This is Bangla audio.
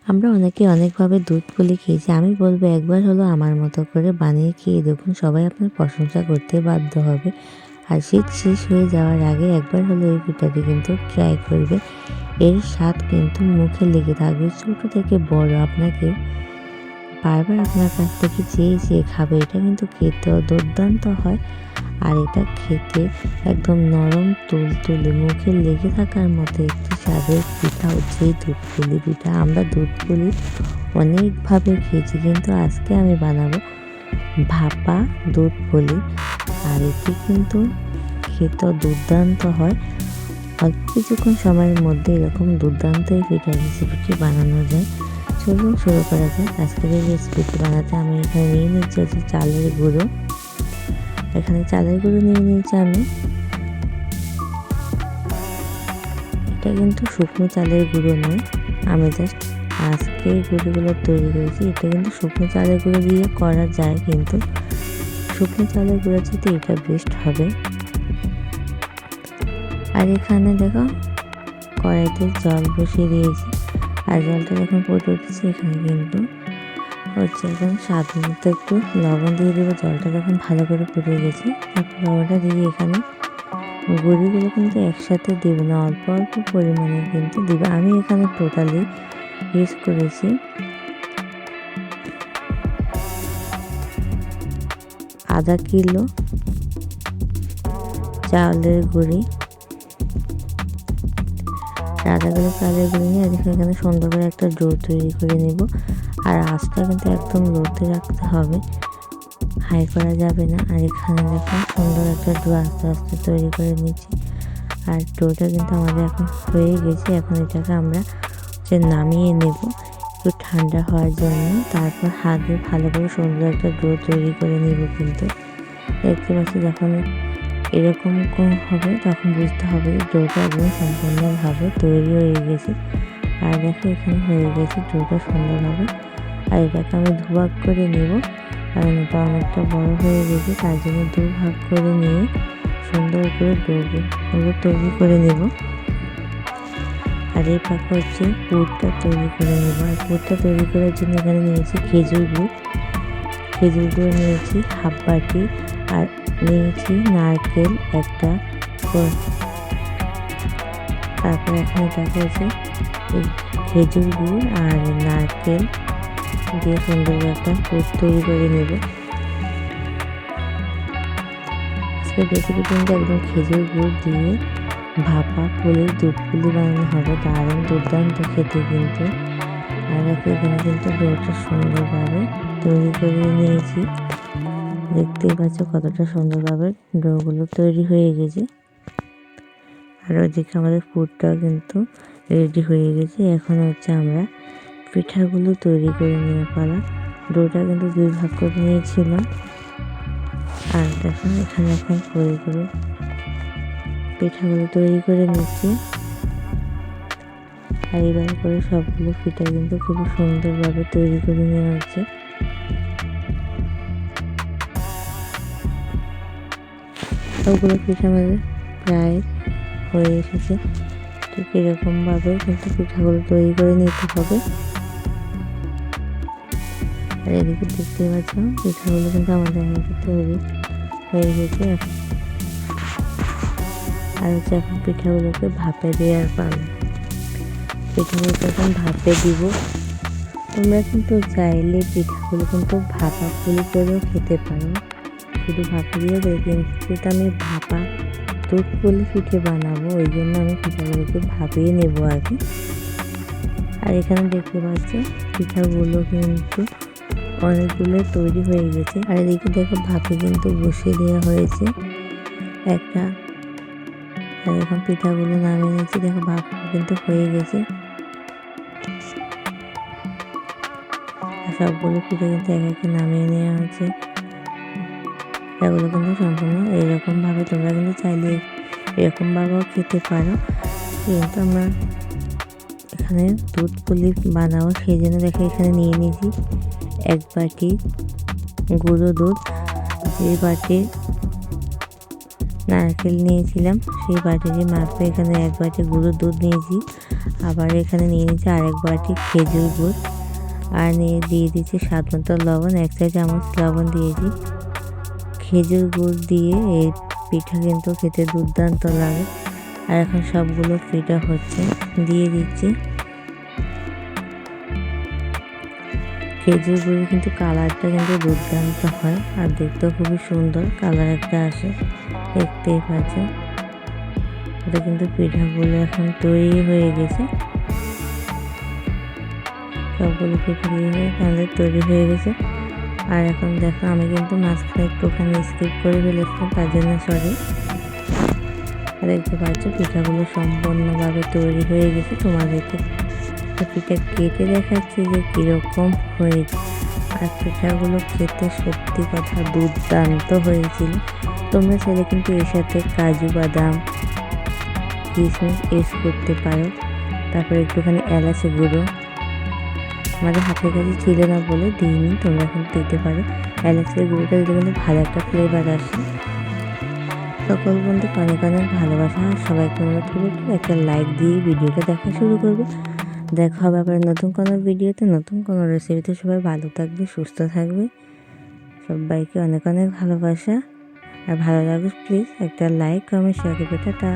আমরা অনেকে অনেকভাবে দুধ পুলি খেয়েছি। আমি বলব একবার হলো আমার মতো করে বানিয়ে খেয়ে দেখুন, সবাই আপনার প্রশংসা করতে বাধ্য হবে। আর শীত শেষ হয়ে যাওয়ার আগে একবার হলো এই পিঠাটি কিন্তু ট্রাই করবে। এর স্বাদ কিন্তু মুখে লেগে থাকবে। ছোট থেকে বড় আপনাকে বারবার আপনার কাছ থেকে চেয়ে চেয়ে খাবে। এটা কিন্তু খেতেও দুর্দান্ত হয়। আর এটা খেতে একদম নরম তুলতুলে মুখে লেগে থাকার মতো একটি স্বাদের পিঠা হচ্ছে এই দুধ পুলি পিঠা। আমরা দুধ পুলি অনেকভাবে খেয়েছি, কিন্তু আজকে আমি বানাবো ভাপা দুধ পুলি। আর এটি কিন্তু খেতেও দুর্দান্ত হয়। অল্প কিছুক্ষণ সময়ের মধ্যে এরকম দুর্দান্ত এই পিঠার রেসিপিটি বানানো যায়। চলুন শুরু করা যাক। আজকের এই রেসিপিটি বানাতে আমি এখানে নিয়ে নিচ্ছি হচ্ছে চালের গুঁড়ো। এখানে চালের গুঁড়ো নিয়ে নিয়েছি আমি। এটা কিন্তু শুকনো চালের গুঁড়ো নয়, আমি জাস্ট আজকে এই গুঁড়োগুলো তৈরি করেছি। এটা কিন্তু শুকনো চালের গুঁড়ো দিয়ে করা যায়, কিন্তু শুকনো চালের গুঁড়ো চেয়ে এটা বেস্ট হবে। আর এখানে দেখো কড়াইতে জল বসিয়ে দিয়েছি। আর জলটা যখন ফুটে উঠেছে এখানে কিন্তু হচ্ছে এখন স্বাদ মতো একটু লবণ দিয়ে দেবো। জলটা যখন ভালো করে ফুটে গেছে তারপর লবণটা দিয়ে এখানে গুঁড়িগুলো কিন্তু একসাথে দেবো না, অল্প অল্প পরিমাণে কিন্তু দেবো। আমি এখানে টোটালি ইউজ করেছি আধা কিলো চালের গুঁড়ি। আধা কিলো চালের গুঁড়ি নিয়ে এখানে সুন্দর করে একটা ডো তৈরি করে নেব। আর আঁচটা কিন্তু একদম লোতে রাখতে হবে, হাই করা যাবে না। আর এখানে দেখুন সুন্দর একটা ডো আস্তে আস্তে তৈরি করে নিচ্ছি। আর ডোটা কিন্তু আমাদের এখন হয়ে গেছে। এখন এটাকে আমরা নামিয়ে নেব একটু ঠান্ডা হওয়ার জন্য। তারপর হাত দিয়ে ভালো করে সুন্দর একটা ডো তৈরি করে নেব। কিন্তু দেখতে পাচ্ছি যখন এরকম হবে তখন বুঝতে হবে যে ডোটা একদম সম্পূর্ণভাবে তৈরি হয়ে গেছে। আর দেখো এখানে হয়ে গেছে ডোটা সুন্দরভাবে। আর এটাকে আমি দুভাগ করে নেব, কারণ এটা অনেকটা বড় হয়ে গেছে, তার জন্য দুভাগ করে নিয়ে সুন্দর করে ডোগুলো তৈরি করে নেব। আর এই পাখা হচ্ছে পুরটা তৈরি করে নেব। আর পুরটা তৈরি করার জন্য এখানে নিয়েছি খেজুর গুড় নিয়েছি হাফ বাটি। আর নিয়েছি নারকেল একটা। তারপর এখানে দেখা হচ্ছে খেজুর গুড় আর নারকেল দিয়ে সুন্দর একটা পুর তৈরি করে নেব। আজকের রেসিপি কিন্তু একদম খেজুর গুড় দিয়ে ভাপা পুলির দুধ পুলি বানানো হবে, দারুণ দুর্দান্ত খেতে কিন্তু। আর এখানে কিন্তু ডোটা সুন্দরভাবে তৈরি করে নিয়েছি। দেখতেই পাচ্ছ কতটা সুন্দরভাবে ডোগুলো তৈরি হয়ে গেছে। আর ওইদিকে আমাদের পুরটাও কিন্তু রেডি হয়ে গেছে। এখন হচ্ছে আমরা পিঠাগুলো তৈরি করে নিয়ে পালা। ডোটা কিন্তু দুই ভাগ করে নিয়েছিলাম। আর দেখুন এখানে এখন করে পিঠাগুলো তৈরি করে নিচ্ছি। আর এইভাবে করে সবগুলো পিঠা কিন্তু খুব সুন্দরভাবে তৈরি করে নেওয়া হচ্ছে। সবগুলো পিঠা আমাদের প্রায় হয়ে এসেছে। ঠিক এরকমভাবে কিন্তু পিঠাগুলো তৈরি করে নিতে হবে। আর এদিকে দেখতে পাচ্ছ পিঠাগুলো কিন্তু আমাদের মধ্যে তৈরি হয়ে গেছে। আর হচ্ছে এখন পিঠাগুলোকে ভাপে দেওয়ার পালা। পিঠাগুলোকে এখন ভাপে দিব। তোমরা কিন্তু চাইলে পিঠাগুলো কিন্তু ভাপা পুলি করেও খেতে পারো, শুধু ভাপে দিয়ে দেবে। কিন্তু আমি ভাপা দুধ পুলি পিঠে বানাবো, ওই জন্য আমি পিঠাগুলোকে ভাপিয়ে নেব আগে। আর এখানে দেখতে পাচ্ছ পিঠাগুলো কিন্তু অনেকগুলো তৈরি হয়ে গেছে। আর এদিকে দেখো ভাপে কিন্তু বসিয়ে দেওয়া হয়েছে একটা। আর এখন পিঠাগুলো নামিয়ে নিচ্ছি। দেখো ভাপ কিন্তু হয়ে গেছে। সবগুলো পিঠা কিন্তু একে নামিয়ে নেওয়া হচ্ছে। এগুলো কিন্তু সম্পূর্ণ এইরকমভাবে তোমরা কিন্তু চাইলে এরকমভাবেও খেতে পারো। কিন্তু আমরা এখানে দুধ পুলি বানাবো, সেই জন্য দেখো এখানে নিয়ে নিয়েছি এক বাটি গুঁড়ো দুধ। যে বাটি নারকেল নিয়েছিলাম সেই বাটিটি মাপে এখানে এক বাটি গুঁড়ো দুধ নিয়েছি। আবার এখানে নিয়ে নিচ্ছি আরেক বাটি খেজুর গুড়, আর দিয়ে দিচ্ছি স্বাদ মতো লবণ, 1 চা চামচ লবণ দিয়েছি। খেজুর গুড় দিয়ে এই পিঠা কিন্তু খেতে দুর্দান্ত লাগে। আর এখন সবগুলো পিঠা হচ্ছে, দিয়ে দিচ্ছি। খেজুর গুড়ের কিন্তু কালারটা কিন্তু দুর্দান্ত হয়, আর দেখতেও খুবই সুন্দর কালার একটা আসে, দেখতেই পাচ্ছেন। এটা কিন্তু পিঠাগুলো এখন তৈরি হয়ে গেছে, সবগুলো পিঠা দিয়ে আমাদের তৈরি হয়ে গেছে। আর এখন দেখো আমি কিন্তু মাঝখানে একটুখানি স্কিপ করে ফেলেছিলাম, তার জন্য সরি। দেখতে পাচ্ছ পিঠাগুলো সম্পূর্ণভাবে তৈরি হয়ে গেছে। তোমাদেরকে পিঠা কেটে দেখাচ্ছি যে কীরকম হয়েছে। আর পিঠাগুলো খেতে সত্যি কথা দুর্দান্ত হয়েছিল। তোমরা চাইলে কিন্তু এর সাথে কাজু বাদাম কিশমিশ ইউজ করতে পারো, তারপরে একটুখানি এলাচি গুঁড়ো আমাদের হাতের কাছে ছিল না বলে দিইনি, তোমরা কিন্তু দিতে পারো। এলাচের গুঁড়োটা দিলে কিন্তু ভালো একটা ফ্লেভার আসে। সকল বন্ধুকে অনেক অনেক ভালোবাসা, আর সবাইকে অনুরোধ করবো একটা লাইক দিয়ে ভিডিওটা দেখা শুরু করবে। দেখা হবে আবার নতুন কোনো ভিডিওতে, নতুন কোনো রেসিপিতে। সবাই ভালো থাকবে, সুস্থ থাকবে। সবাইকে অনেক অনেক ভালোবাসা, আর ভালো লাগবে প্লিজ একটা লাইক কমেন্ট শেয়ার করবে। টাটা।